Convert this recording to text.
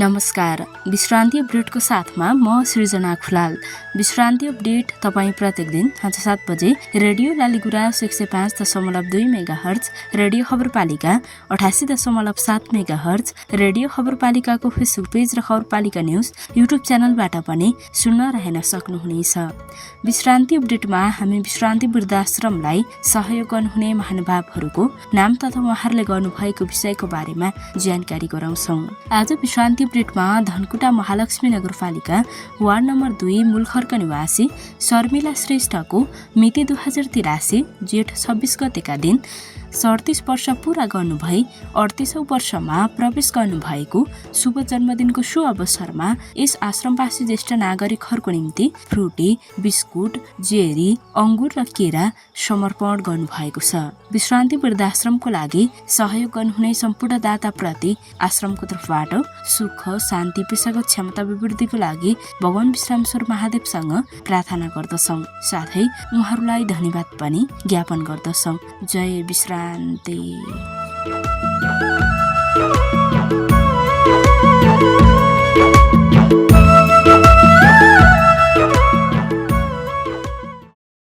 नमस्कार, विश्रान्ति अपडेटको साथमा म सृजना खुलाल। विश्रान्ति अपडेट तपाईँ प्रत्येक दिन साँझ 7 बजे radio Laliguras 105.2 megahertz, radio Khabarpalika 88.7 megahertz, radio खबरपालिकाको फेसबुक पेज र खबरपालिका न्युज युट्युब च्यानलबाट पनि सुन्न र हेर्न सक्नुहुनेछ। विश्रान्ति अपडेटमा हामी विश्रान्ति वृद्धाश्रमलाई सहयोग गर्नुहुने महानुभावहरूको नाम तथा उहाँहरूले गर्नुभएको विषयको बारेमा जानकारी गराउँछौँ। आज विश्रान्ति अपडेटमा धनकुटा महालक्ष्मी नगरपालिका वार्ड नम्बर 2 मूलखर्क निवासी शर्मिला श्रेष्ठको मिति 2083 जेठ 26 गतेका दिन 37 वर्ष पूरा गर्नुभई 38औं वर्षमा प्रवेश गर्नुभएको शुभ जन्मदिनको शुभ अवसरमा यस आश्रमवासी ज्येष्ठ नागरिकहरूको निम्ति फ्रुटी, बिस्कुट, जेरी, अंगुर र केरा समर्पण गर्नुभएको छ। विश्रान्ति वृद्धाश्रमको लागि सहयोग गर्नुहुने सम्पूर्ण दाताप्रति आश्रमको तर्फबाट सुख, शान्ति, पेशागत क्षमता अभिवृद्धिको लागि भगवान विश्रामेश्वर महादेवसँग प्रार्थना गर्दछौँ। साथै उहाँहरूलाई धन्यवाद पनि ज्ञापन गर्दछौँ। जय विश्रान्ति।